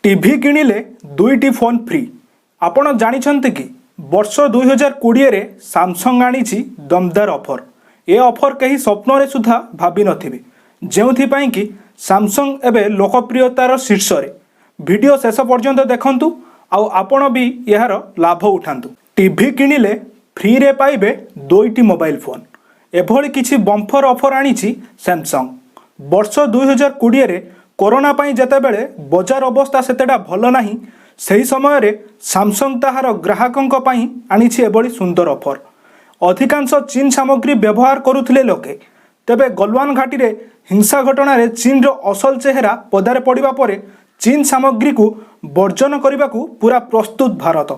TV किणिले दुईटी phone free. आपण जानिछन्ते कि वर्ष 2020 रे सैमसंग आनीछि दमदार ऑफर। ए ऑफर कहीं स्वप्न रे सुधा भाभी नथिबे, जेउथि कि सैमसंग एबे लोकप्रियतार शीर्ष रे। वीडियो शेष पर्यंत देखंतु आउ आपण भी यार लाभ उठांतु। टीवी किणिले फ्री रे पाइबे दुईटी मोबाइल फोन। एभली किछि बम्फर ऑफर आनीछि सैमसंग। वर्ष 2020 रे कोरोना पाई जेतेबेले बजार अवस्था सेतेटा भल नाही, सही समय रे सैमसंग ताहार ग्राहकंक पाई आनीछि एभली सुंदर ऑफर। अधिकांश चीन सामग्री व्यवहार करुथिले लोके, तेबे गलवान घाटी रे हिंसा घटना रे चीन रो असल चेहरा पदारे पड़िबा परे चीन सामग्री को वर्जन करने पूरा प्रस्तुत भारत।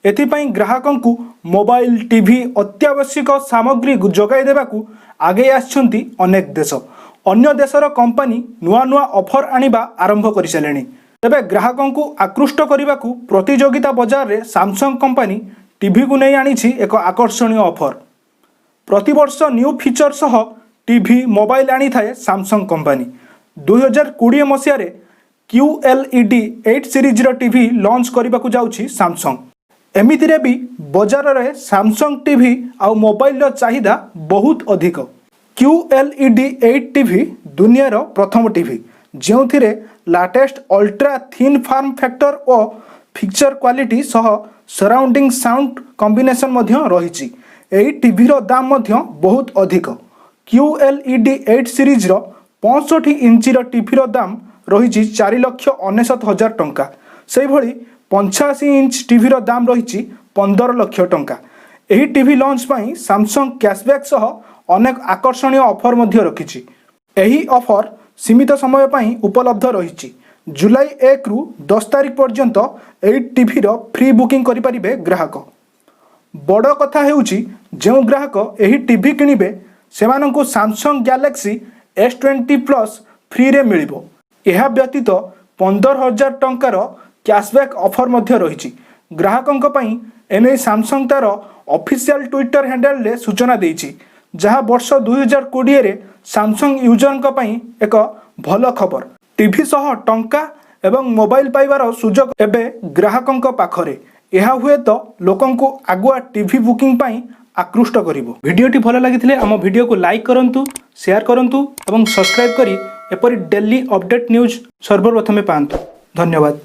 एथिपाई ग्राहकंकु मोबाइल टीवी अत्यावश्यक सामग्री जोगाई देबाकू आगे आछंती अनेक देश। अन्य देशर कंपनी नुआ नुआ ऑफर आनिबा आरंभ कर सारे। तेबे ग्राहकंकु आकृष्ट करने प्रतियोगिता बजार रे सैमसंग कंपनी टीवी को नहीं आनीछि एक आकर्षणीय ऑफर। प्रतिवर्ष न्यू फीचर सह टीवी मोबाइल आनी थाए सैमसंग कंपनी। 2020 मसीह रे QLED 8 सीरीज टीवी लॉन्च करने को जाउछि सैमसंग। एमितिरे भी बजार रे सैमसंग टीवी आउ मोबाइल चाहिदा बहुत अधिक। QLED 8 टीवी दुनियार प्रथम टीवी, जोथिरे latest ultra thin form factor और पिक्चर क्वालिटी सह सराउंडिंग साउंड कॉम्बिनेशन मध्य रहिछि। एही टीवी रो दाम मध्य बहुत अधिक। QLED 8 सीरीज 65 इंची टीवी रो दाम रही 4,99,000 टंका। से भली 85 इंच टीवी रो दाम रही 15 लाख टंका। एही टीवी लॉन्च पाई सैमसंग कैशबैक सह अनेक आकर्षणीय ऑफर मध्य रखिछि। एही ऑफर सीमित समय पाई उपलब्ध रही। जुलाई 1 रु 10 तारिख पर्यंत एही टीवी रो फ्री बुकिंग करि परिबे ग्राहक। बड़ कथा हेउछि जो ग्राहक एही टीवी किनिबे सेमानंकु Samsung Galaxy S20 plus free रे मिलिबो। यह व्यतीत 15,000 टंकार कैशबैक ऑफर मध्य रही। ग्राहकंक पई एने सैमसंग तार ऑफिशियल ट्विटर हैंडल रे सूचना देइछि, जहाँ वर्ष 2020 रे सैमसंग यूजरंक पई एक भल खबर। टीवी सह टंका एवं मोबाइल पाइबार सुजोग एबे ग्राहकंक पाखरे। यह हुए तो लोकंकु आगुआ टीवी बुकिंग पाई आकृष्ट करिवो। वीडियोटी भल लागिथिले आम वीडियो को लाइक करंतु, शेयर करंतु एवं सब्सक्राइब करी एपरि डेली अपडेट न्यूज सर्वप्रथमे पांतु। धन्यवाद।